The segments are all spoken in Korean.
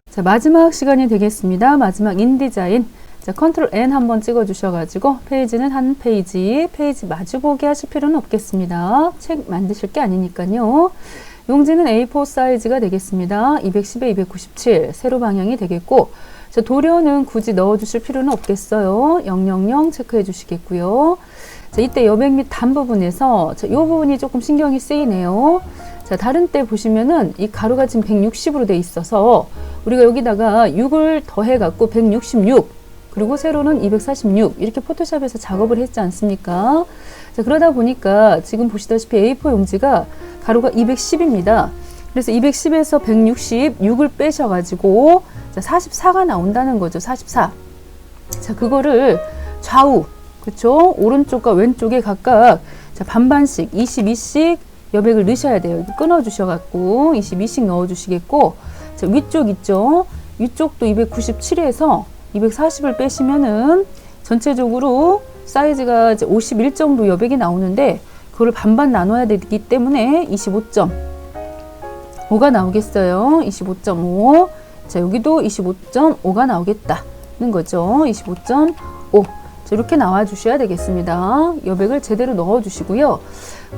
자, 마지막 시간이 되겠습니다. 마지막 인디자인. 자, 컨트롤 N 한번 찍어 주셔가지고 페이지는 한 페이지 마주보기 하실 필요는 없겠습니다. 책 만드실 게 아니니까요. 용지는 A4 사이즈가 되겠습니다. 210에 297 세로 방향이 되겠고, 자, 도료는 굳이 넣어 주실 필요는 없겠어요. 000 체크해 주시겠고요. 자, 이때 여백 및 단 부분에서 이 부분이 조금 신경이 쓰이네요. 자, 다른 때 보시면은 이 가루가 지금 160으로 돼 있어서 우리가 여기다가 6을 더해 갖고 166, 그리고 세로는 246 이렇게 포토샵에서 작업을 했지 않습니까? 자, 그러다 보니까 지금 보시다시피 A4 용지가 가루가 210입니다. 그래서 210에서 166을 빼셔가지고 자, 44가 나온다는 거죠. 44. 자, 그거를 좌우, 그렇죠? 오른쪽과 왼쪽에 각각 자, 반반씩 22씩 여백을 넣으셔야 돼요. 이렇게 끊어 주셔갖고 22씩 넣어 주시겠고, 자, 위쪽 있죠? 위쪽도 297에서 240을 빼시면은 전체적으로 사이즈가 이제 51 정도 여백이 나오는데, 그거를 반반 나눠야 되기 때문에 25.5가 나오겠어요. 25.5. 자, 여기도 25.5가 나오겠다는 거죠. 25.5. 자, 이렇게 나와 주셔야 되겠습니다. 여백을 제대로 넣어 주시고요.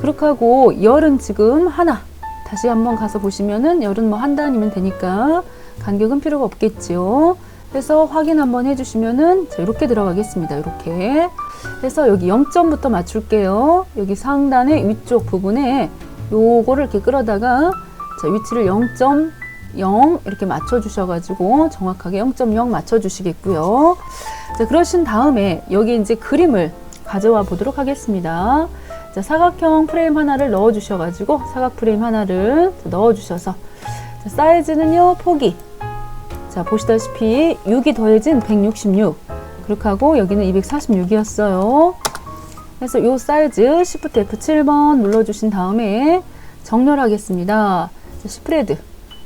그렇게 하고 열은 지금 하나. 다시 한번 가서 보시면은 열은 뭐 한 단이면 되니까 간격은 필요가 없겠죠. 해서 확인 한번 해주시면은 자, 이렇게 들어가겠습니다. 이렇게 해서 여기 0점부터 맞출게요. 여기 상단의 위쪽 부분에 요거를 이렇게 끌어다가 자, 위치를 0.0 이렇게 맞춰 주셔가지고 정확하게 0.0 맞춰 주시겠고요. 자, 그러신 다음에 여기 이제 그림을 가져와 보도록 하겠습니다. 자, 사각형 프레임 하나를 넣어 주셔가지고 사각 프레임 하나를 넣어 주셔서 자, 사이즈는요 폭이 자, 보시다시피 6이 더해진 166 그렇게 하고 여기는 246이었어요. 그래서 이 사이즈 Shift F7번 눌러주신 다음에 정렬하겠습니다. 자, 스프레드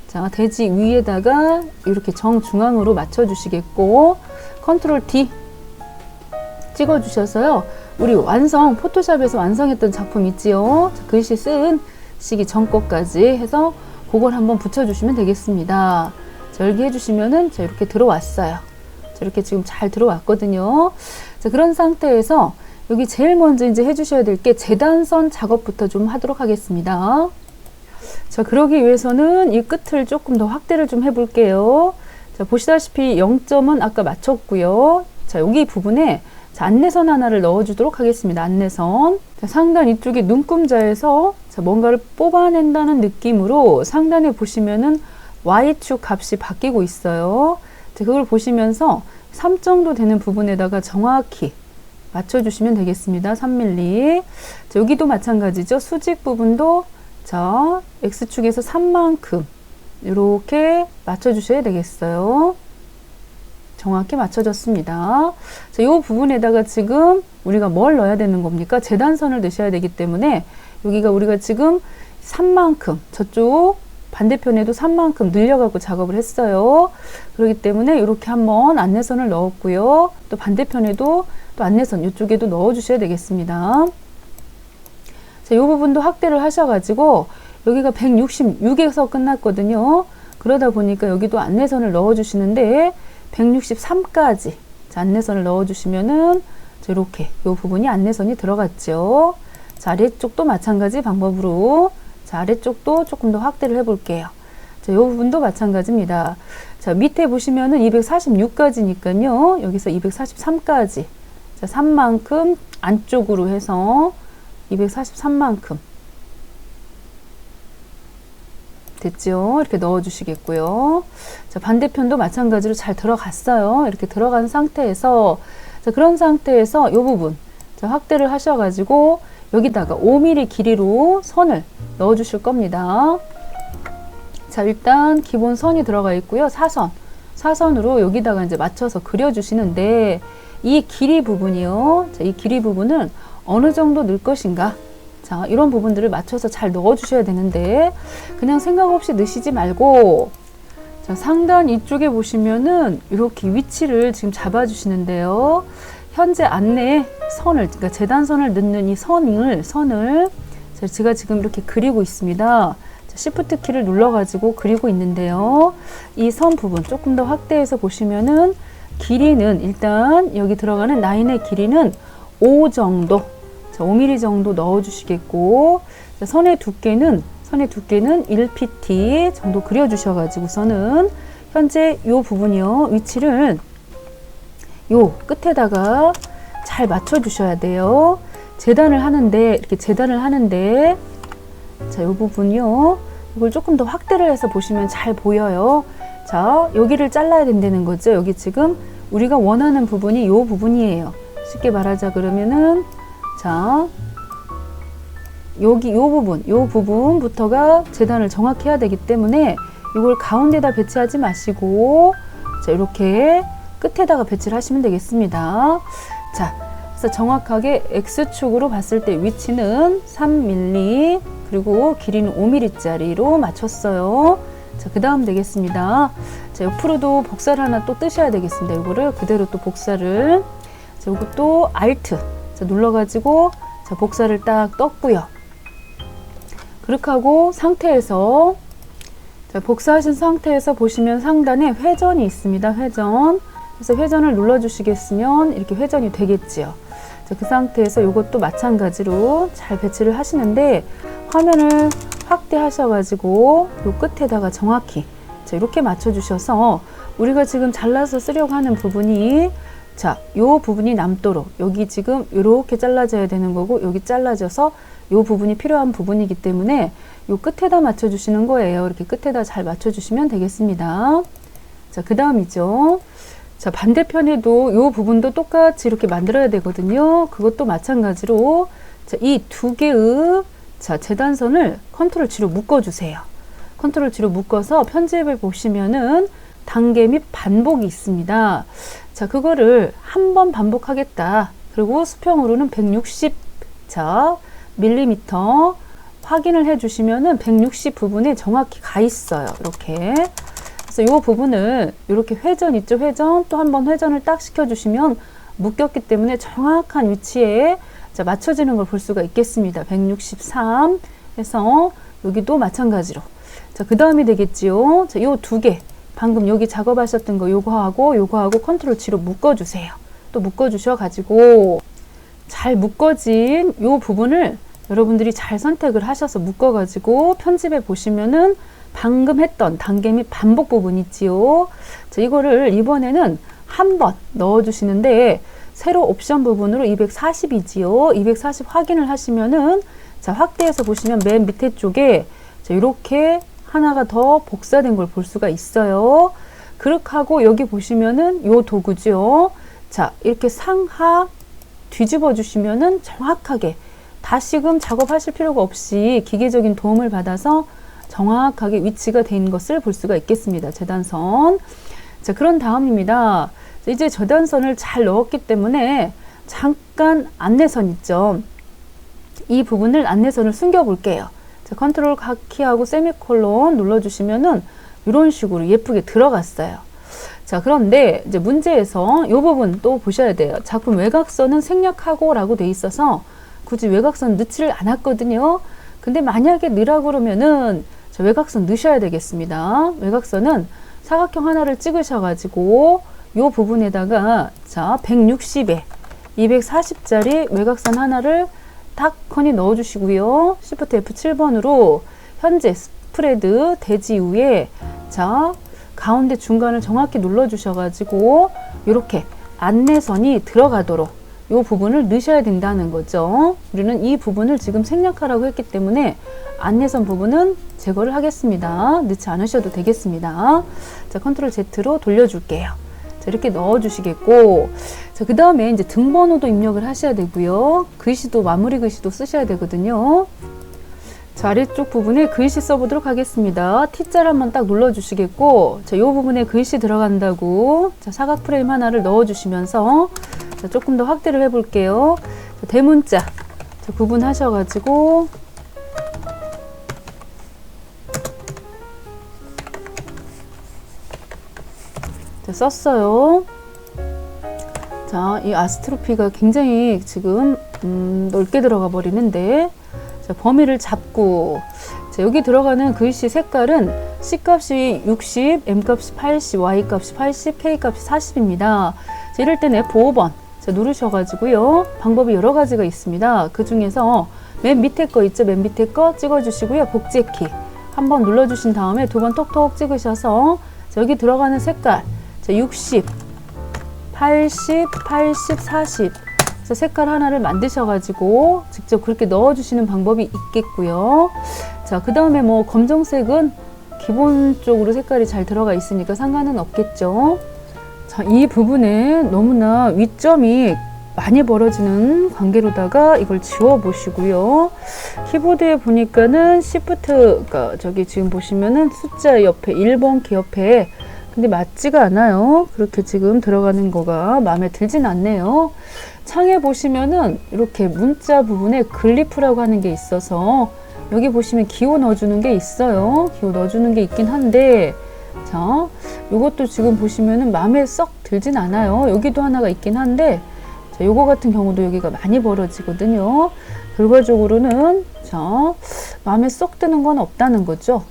자, 대지 위에다가 이렇게 정중앙으로 맞춰 주시겠고, 컨트롤 D 찍어 주셔서요. 우리 완성, 포토샵에서 완성했던 작품 있지요? 자, 글씨 쓴 시기 전거까지 해서 그걸 한번 붙여주시면 되겠습니다. 자, 열기 해주시면은 자, 이렇게 들어왔어요. 자, 이렇게 지금 잘 들어왔거든요. 자, 그런 상태에서 여기 제일 먼저 이제 해주셔야 될 게 재단선 작업부터 좀 하도록 하겠습니다. 자, 그러기 위해서는 이 끝을 조금 더 확대를 좀 해볼게요. 자, 보시다시피 0점은 아까 맞췄고요. 자, 여기 부분에 자, 안내선 하나를 넣어주도록 하겠습니다. 안내선. 자, 상단 이쪽에 눈금자에서 자, 뭔가를 뽑아낸다는 느낌으로 상단에 보시면은 Y축 값이 바뀌고 있어요. 자, 그걸 보시면서 3 정도 되는 부분에다가 정확히 맞춰주시면 되겠습니다. 3mm. 자, 여기도 마찬가지죠. 수직 부분도 자, X축에서 3만큼 이렇게 맞춰주셔야 되겠어요. 정확히 맞춰졌습니다. 자, 이 부분에다가 지금 우리가 뭘 넣어야 되는 겁니까? 재단선을 넣으셔야 되기 때문에 여기가 우리가 지금 3만큼 저쪽 반대편에도 3만큼 늘려갖고 작업을 했어요. 그렇기 때문에 이렇게 한번 안내선을 넣었고요. 또 반대편에도 또 안내선 이쪽에도 넣어주셔야 되겠습니다. 자, 이 부분도 확대를 하셔가지고 여기가 166에서 끝났거든요. 그러다 보니까 여기도 안내선을 넣어주시는데 163까지 자, 안내선을 넣어주시면은 자, 이렇게 이 부분이 안내선이 들어갔죠. 자, 아래쪽도 마찬가지 방법으로 자, 아래쪽도 조금 더 확대를 해볼게요. 자, 이 부분도 마찬가지입니다. 자, 밑에 보시면은 246까지니까요. 여기서 243까지 자, 3만큼 안쪽으로 해서 243만큼 됐죠? 이렇게 넣어주시겠고요. 자, 반대편도 마찬가지로 잘 들어갔어요. 이렇게 들어간 상태에서 자, 그런 상태에서 이 부분 자, 확대를 하셔가지고 여기다가 5mm 길이로 선을 넣어주실 겁니다. 자, 일단 기본 선이 들어가 있고요. 사선으로 여기다가 이제 맞춰서 그려주시는데 이 길이 부분이요. 자, 이 길이 부분은 어느 정도 넣을 것인가? 자, 이런 부분들을 맞춰서 잘 넣어주셔야 되는데 그냥 생각 없이 넣으시지 말고 자, 상단 이쪽에 보시면은 이렇게 위치를 지금 잡아주시는데요. 현재 안내에 선을, 그러니까 재단선을 넣는 이 선을 제가 지금 이렇게 그리고 있습니다. Shift 키를 눌러가지고 그리고 있는데요. 이 선 부분 조금 더 확대해서 보시면은 길이는 일단 여기 들어가는 라인의 길이는 5 정도, 5mm 정도 넣어주시겠고, 선의 두께는 1pt 정도 그려주셔가지고서는 현재 이 부분이요, 위치를 요 끝에다가 잘 맞춰주셔야 돼요. 재단을 하는데 자, 이 부분이요, 이걸 조금 더 확대를 해서 보시면 잘 보여요. 자, 여기를 잘라야 된다는 거죠. 여기 지금 우리가 원하는 부분이 이 부분이에요. 쉽게 말하자 그러면은, 자, 여기 이 부분부터가 재단을 정확히 해야 되기 때문에 이걸 가운데다 배치하지 마시고, 자, 이렇게 끝에다가 배치를 하시면 되겠습니다. 자, 그래서 정확하게 X축으로 봤을 때 위치는 3mm, 그리고 길이는 5mm짜리로 맞췄어요. 자, 그 다음 되겠습니다. 자, 옆으로도 복사를 하나 또 뜨셔야 되겠습니다. 이거를 그대로 또 복사를. 자, 이것도 Alt. 자, 눌러가지고, 자, 복사를 딱 떴고요. 그렇게 하고 상태에서, 자, 복사하신 상태에서 보시면 상단에 회전이 있습니다. 회전. 그래서 회전을 눌러주시겠으면 이렇게 회전이 되겠지요. 자, 그 상태에서 이것도 마찬가지로 잘 배치를 하시는데, 화면을 확대하셔가지고 요 끝에다가 정확히, 자, 이렇게 맞춰주셔서 우리가 지금 잘라서 쓰려고 하는 부분이, 자, 요 부분이 남도록 여기 지금 이렇게 잘라져야 되는 거고, 여기 잘라져서 요 부분이 필요한 부분이기 때문에 요 끝에다 맞춰주시는 거예요. 이렇게 끝에다 잘 맞춰주시면 되겠습니다. 자, 그 다음이죠. 자, 반대편에도 요 부분도 똑같이 이렇게 만들어야 되거든요. 그것도 마찬가지로, 자, 이 두 개의, 자, 재단선을 컨트롤 G로 묶어주세요. 컨트롤 G로 묶어서 편집을 보시면은 단계 및 반복이 있습니다. 자, 그거를 한 번 반복하겠다. 그리고 수평으로는 160, 자, 밀리미터 확인을 해주시면은 160 부분에 정확히 가 있어요. 이렇게. 그래서 이 부분을 이렇게 회전 있죠? 회전 또 한 번 회전을 딱 시켜주시면 묶였기 때문에 정확한 위치에, 자, 맞춰지는 걸 볼 수가 있겠습니다. 163 해서 여기도 마찬가지로. 자, 그 다음이 되겠지요. 자, 요 두 개. 방금 여기 작업하셨던 거 요거하고 컨트롤 G로 묶어주세요. 또 묶어주셔가지고 잘 묶어진 요 부분을 여러분들이 잘 선택을 하셔서 묶어가지고 편집해 보시면은 방금 했던 단계 및 반복 부분 있지요. 자, 이거를 이번에는 한 번 넣어주시는데, 세로 옵션 부분으로 240이지요. 240 확인을 하시면은, 자, 확대해서 보시면 맨 밑에 쪽에, 자, 이렇게 하나가 더 복사된 걸 볼 수가 있어요. 그렇게 하고 여기 보시면은 요 도구죠. 자, 이렇게 상하 뒤집어 주시면은 정확하게 다시금 작업하실 필요가 없이 기계적인 도움을 받아서 정확하게 위치가 된 것을 볼 수가 있겠습니다. 재단선. 자, 그런 다음입니다. 이제 재단선을 잘 넣었기 때문에 잠깐 안내선 있죠. 이 부분을 안내선을 숨겨 볼게요. 자, 컨트롤 키하고 세미콜론 눌러주시면은 이런 식으로 예쁘게 들어갔어요. 자, 그런데 이제 문제에서 이 부분 또 보셔야 돼요. 작품 외곽선은 생략하고 라고 돼 있어서 굳이 외곽선 넣지를 않았거든요. 근데 만약에 넣으라 그러면은 자, 외곽선 넣으셔야 되겠습니다. 외곽선은 사각형 하나를 찍으셔가지고 이 부분에다가, 자, 160에 240짜리 외곽선 하나를 딱 커니 넣어주시고요. Shift F7번으로 현재 스프레드 대지 위에, 자, 가운데 중간을 정확히 눌러주셔가지고 이렇게 안내선이 들어가도록 이 부분을 넣으셔야 된다는 거죠. 우리는 이 부분을 지금 생략하라고 했기 때문에 안내선 부분은 제거를 하겠습니다. 넣지 않으셔도 되겠습니다. 자, 컨트롤 Z로 돌려줄게요. 자, 이렇게 넣어주시겠고, 자, 그 다음에 이제 등번호도 입력을 하셔야 되고요. 글씨도, 마무리 글씨도 쓰셔야 되거든요. 자, 아래쪽 부분에 글씨 써보도록 하겠습니다. T자를 한번 딱 눌러주시겠고, 자, 이 부분에 글씨 들어간다고, 자, 사각 프레임 하나를 넣어주시면서, 자, 조금 더 확대를 해볼게요. 자, 대문자, 자, 구분하셔가지고, 자, 썼어요. 자, 이 아스트로피가 굉장히 지금 넓게 들어가 버리는데, 자, 범위를 잡고, 자, 여기 들어가는 글씨 색깔은 C값이 60, M값이 80, Y값이 80, K값이 40입니다. 자, 이럴 때는 F5번 자, 누르셔가지고요. 방법이 여러 가지가 있습니다. 그 중에서 맨 밑에 거 있죠? 맨 밑에 거 찍어주시고요. 복제키 한번 눌러주신 다음에 두 번 톡톡 찍으셔서 자, 여기 들어가는 색깔 자, 60, 80, 80, 40 그래서 색깔 하나를 만드셔가지고 직접 그렇게 넣어주시는 방법이 있겠고요. 자, 그 다음에 뭐 검정색은 기본적으로 색깔이 잘 들어가 있으니까 상관은 없겠죠. 자, 이 부분에 너무나 위점이 많이 벌어지는 관계로다가 이걸 지워 보시고요. 키보드에 보니까는 Shift가 저기 지금 보시면은 숫자 옆에 1번 키 옆에 근데 맞지가 않아요. 그렇게 지금 들어가는 거가 마음에 들진 않네요. 창에 보시면은 이렇게 문자 부분에 글리프라고 하는 게 있어서 여기 보시면 기호 넣어주는 게 있어요. 기호 넣어주는 게 있긴 한데 자, 요것도 지금 보시면은 마음에 썩 들진 않아요. 여기도 하나가 있긴 한데 자, 요거 같은 경우도 여기가 많이 벌어지거든요. 결과적으로는 자, 마음에 쏙 드는 건 없다는 거죠.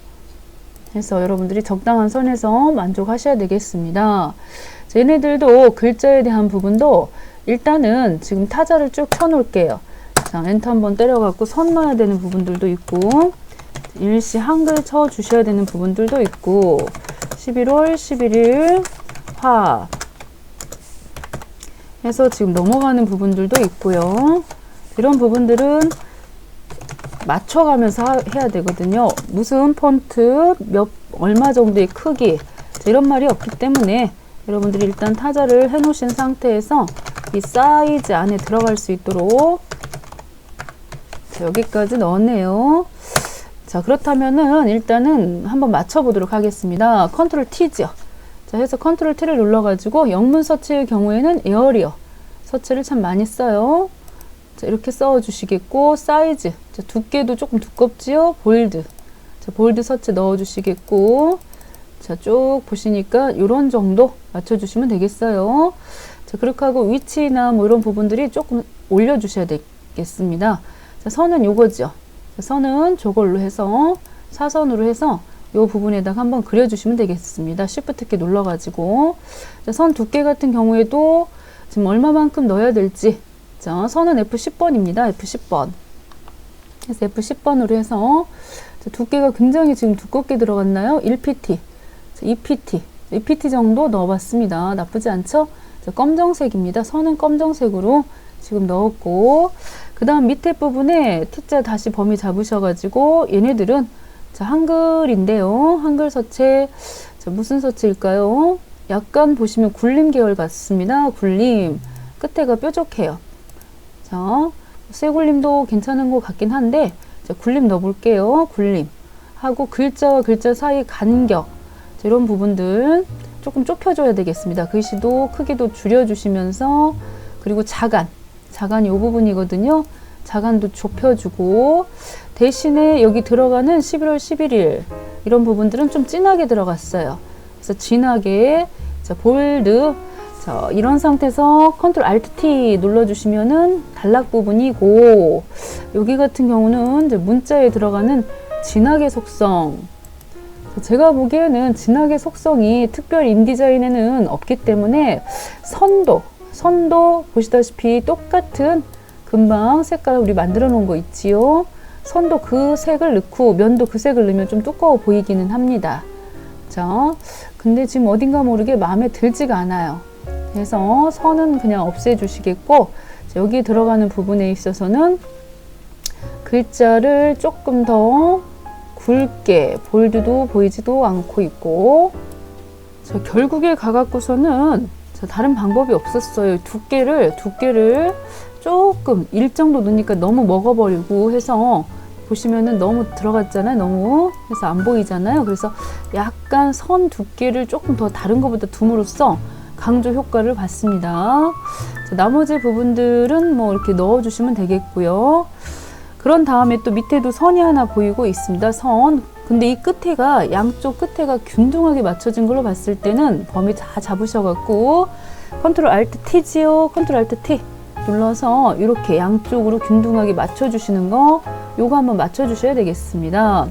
그래서 여러분들이 적당한 선에서 만족하셔야 되겠습니다. 자, 얘네들도 글자에 대한 부분도 일단은 지금 타자를 쭉 펴놓을게요. 자, 엔터 한번 때려갖고 선 넣어야 되는 부분들도 있고 일시 한글 쳐 주셔야 되는 부분들도 있고 11월 11일 화 해서 지금 넘어가는 부분들도 있고요. 이런 부분들은 맞춰가면서 해야 되거든요. 무슨 폰트 얼마 정도의 크기 이런 말이 없기 때문에 여러분들이 일단 타자를 해 놓으신 상태에서 이 사이즈 안에 들어갈 수 있도록 자, 여기까지 넣었네요. 자, 그렇다면은 일단은 한번 맞춰 보도록 하겠습니다. 컨트롤 T죠. 자, 해서 컨트롤 T를 눌러 가지고 영문 서치의 경우에는 에어리어 서치를 참 많이 써요. 자, 이렇게 써 주시겠고 사이즈 자, 두께도 조금 두껍지요. 볼드 자, 볼드 서치 넣어 주시겠고 자, 쭉 보시니까 이런 정도 맞춰 주시면 되겠어요. 자, 그렇게 하고 위치나 뭐 이런 부분들이 조금 올려 주셔야 되겠습니다. 자, 선은 요거죠. 자, 선은 저걸로 해서 사선으로 해서 요 부분에다가 한번 그려주시면 되겠습니다. Shift 키 눌러가지고 자, 선 두께 같은 경우에도 지금 얼마만큼 넣어야 될지 자, 선은 F10번입니다. F10번 그래서 F10번으로 해서 자, 두께가 굉장히 지금 두껍게 들어갔나요? 1pt, 자, 2pt, 2pt 정도 넣어봤습니다. 나쁘지 않죠? 자, 검정색입니다. 선은 검정색으로 지금 넣었고 그 다음 밑에 부분에 T자 다시 범위 잡으셔가지고 얘네들은 자, 한글인데요. 한글 서체 자, 무슨 서체일까요? 약간 보시면 굴림 계열 같습니다. 굴림 끝에가 뾰족해요. 자, 쇠굴림도 괜찮은 것 같긴 한데 자, 굴림 넣어볼게요. 굴림 하고 글자와 글자 사이 간격 자, 이런 부분들 조금 좁혀줘야 되겠습니다. 글씨도 크기도 줄여주시면서 그리고 자간이 이 부분이거든요. 자간도 좁혀주고 대신에 여기 들어가는 11월 11일 이런 부분들은 좀 진하게 들어갔어요. 그래서 진하게 자, 볼드 자, 이런 상태에서 컨트롤 알트 T 눌러주시면은 단락 부분이고 여기 같은 경우는 이제 문자에 들어가는 진하게 속성 제가 보기에는 진하게 속성이 특별 인디자인에는 없기 때문에 선도 보시다시피 똑같은 금방 색깔 우리 만들어 놓은 거 있지요. 선도 그 색을 넣고 면도 그 색을 넣으면 좀 두꺼워 보이기는 합니다. 자, 근데 지금 어딘가 모르게 마음에 들지가 않아요. 그래서 선은 그냥 없애 주시겠고 여기 들어가는 부분에 있어서는 글자를 조금 더 굵게 볼드도 보이지도 않고 있고 자, 결국에 가갖고서는 자, 다른 방법이 없었어요. 두께를 조금 일정도 넣으니까 너무 먹어버리고 해서 보시면은 너무 들어갔잖아요. 너무 해서 안 보이잖아요. 그래서 약간 선 두께를 조금 더 다른 것보다 둠으로써 강조 효과를 받습니다. 자, 나머지 부분들은 뭐 이렇게 넣어주시면 되겠고요. 그런 다음에 또 밑에도 선이 하나 보이고 있습니다. 선. 근데 이 끝에가 양쪽 끝에가 균등하게 맞춰진 걸로 봤을 때는 범위 다 잡으셔갖고 컨트롤 알트 T지요. 컨트롤 알트 T 눌러서 이렇게 양쪽으로 균등하게 맞춰주시는 거, 요거 한번 맞춰주셔야 되겠습니다.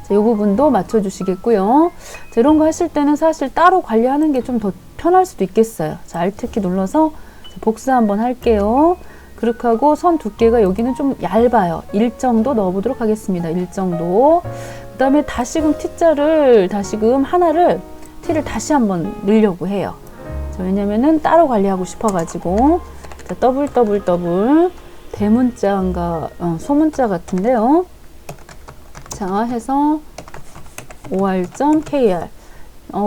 자, 요 부분도 맞춰주시겠고요. 자, 이런 거 하실 때는 사실 따로 관리하는 게 좀 더 편할 수도 있겠어요. 자, 알트 키 눌러서 복사 한번 할게요. 그렇게 하고 선 두께가 여기는 좀 얇아요. 1 정도 넣어보도록 하겠습니다. 1 정도. 그 다음에 다시금 T자를, 다시금 하나를, T를 다시 한번 넣으려고 해요. 자, 왜냐면은 따로 관리하고 싶어가지고. 자, 더블 대문자인가 소문자 같은데요. 자, 해서 or.kr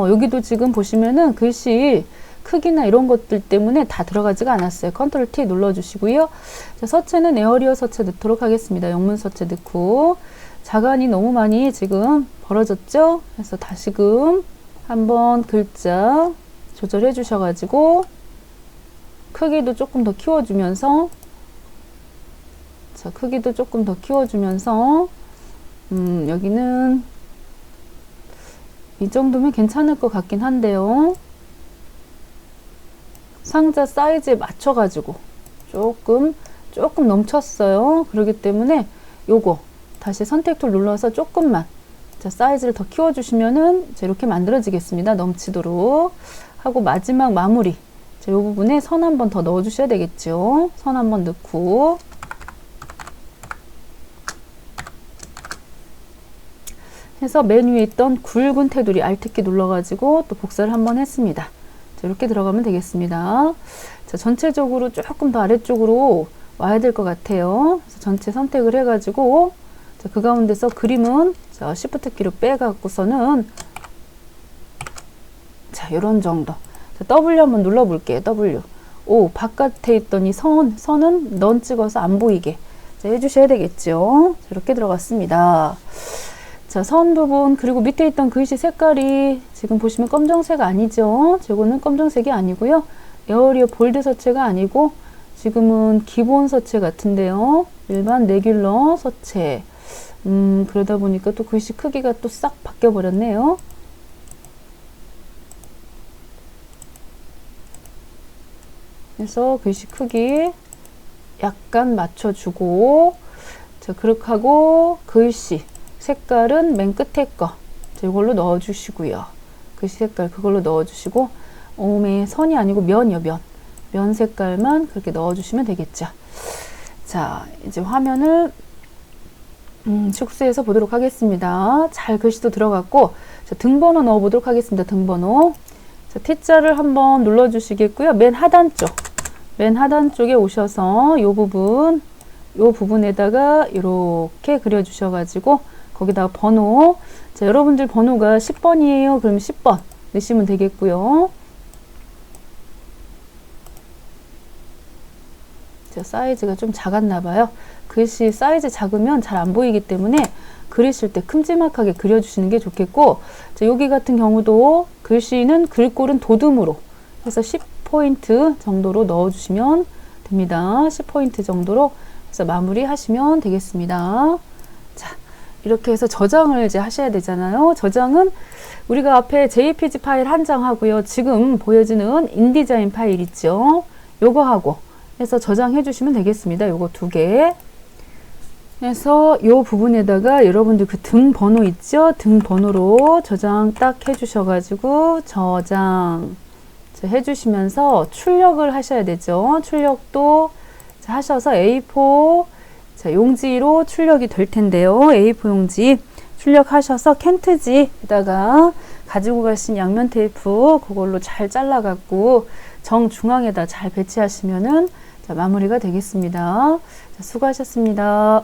여기도 지금 보시면은 글씨 크기나 이런 것들 때문에 다 들어가지가 않았어요. 컨트롤 T 눌러주시고요. 자, 서체는 에어리어 서체 넣도록 하겠습니다. 영문 서체 넣고, 자간이 너무 많이 지금 벌어졌죠? 그래서 다시금 한번 글자 조절해 주셔가지고 크기도 조금 더 키워주면서, 자, 크기도 조금 더 키워주면서, 여기는 이 정도면 괜찮을 것 같긴 한데요. 상자 사이즈에 맞춰가지고 조금 넘쳤어요. 그렇기 때문에 요거 다시 선택 툴 눌러서 조금만, 자, 사이즈를 더 키워주시면은 이렇게 만들어지겠습니다. 넘치도록 하고, 마지막 마무리, 자, 요 부분에 선 한 번 더 넣어주셔야 되겠죠. 선 한 번 넣고, 해서 맨 위에 있던 굵은 테두리 Alt키 눌러가지고 또 복사를 한번 했습니다. 자, 이렇게 들어가면 되겠습니다. 자, 전체적으로 조금 더 아래쪽으로 와야 될 것 같아요. 그래서 전체 선택을 해가지고, 자, 그 가운데서 그림은, 자, Shift 키로 빼갖고서는, 자, 요런 정도. 자, W 한번 눌러볼게요. W. 바깥에 있던 이 선은 넌 찍어서 안 보이게, 자, 해주셔야 되겠죠. 자, 이렇게 들어갔습니다. 자, 선 부분, 그리고 밑에 있던 글씨 색깔이 지금 보시면 검정색 아니죠? 저거는 검정색이 아니고요. 에어리어 볼드 서체가 아니고 지금은 기본 서체 같은데요. 일반 레귤러 서체. 그러다 보니까 또 글씨 크기가 또 싹 바뀌어 버렸네요. 그래서 글씨 크기 약간 맞춰주고, 자, 그렇게 하고 글씨 색깔은 맨 끝에 거, 자, 이걸로 넣어주시고요. 글씨 색깔 그걸로 넣어주시고, 선이 아니고 면이요, 면 색깔만 그렇게 넣어주시면 되겠죠. 자, 이제 화면을 축소해서 보도록 하겠습니다. 잘 글씨도 들어갔고, 자, 등번호 넣어보도록 하겠습니다. 등번호. 자, T자를 한번 눌러주시겠고요. 맨 하단 쪽에 오셔서 요 부분에다가 이렇게 그려주셔가지고, 거기다가 번호, 자, 여러분들 번호가 10번이에요. 그럼 10번 넣으시면 되겠고요. 자, 사이즈가 좀 작았나봐요. 글씨 사이즈 작으면 잘 안 보이기 때문에 그리실 때 큼지막하게 그려주시는 게 좋겠고, 자, 여기 같은 경우도 글씨는 글꼴은 도둠으로 해서 10포인트 정도로 넣어주시면 됩니다. 10포인트 정도로 해서 마무리 하시면 되겠습니다. 자, 이렇게 해서 저장을 이제 하셔야 되잖아요. 저장은 우리가 앞에 JPG 파일 한 장 하고요. 지금 보여지는 인디자인 파일 있죠. 요거 하고 해서 저장해 주시면 되겠습니다. 요거 2개. 그래서 요 부분에다가 여러분들 그 등 번호 있죠? 등 번호로 저장 딱 해주셔가지고 저장 해주시면서 출력을 하셔야 되죠. 출력도 하셔서 A4 자, 용지로 출력이 될 텐데요. A4 용지 출력하셔서 캔트지에다가 가지고 가신 양면 테이프 그걸로 잘 잘라갖고 정중앙에다 잘 배치하시면은 자, 마무리가 되겠습니다. 자, 수고하셨습니다.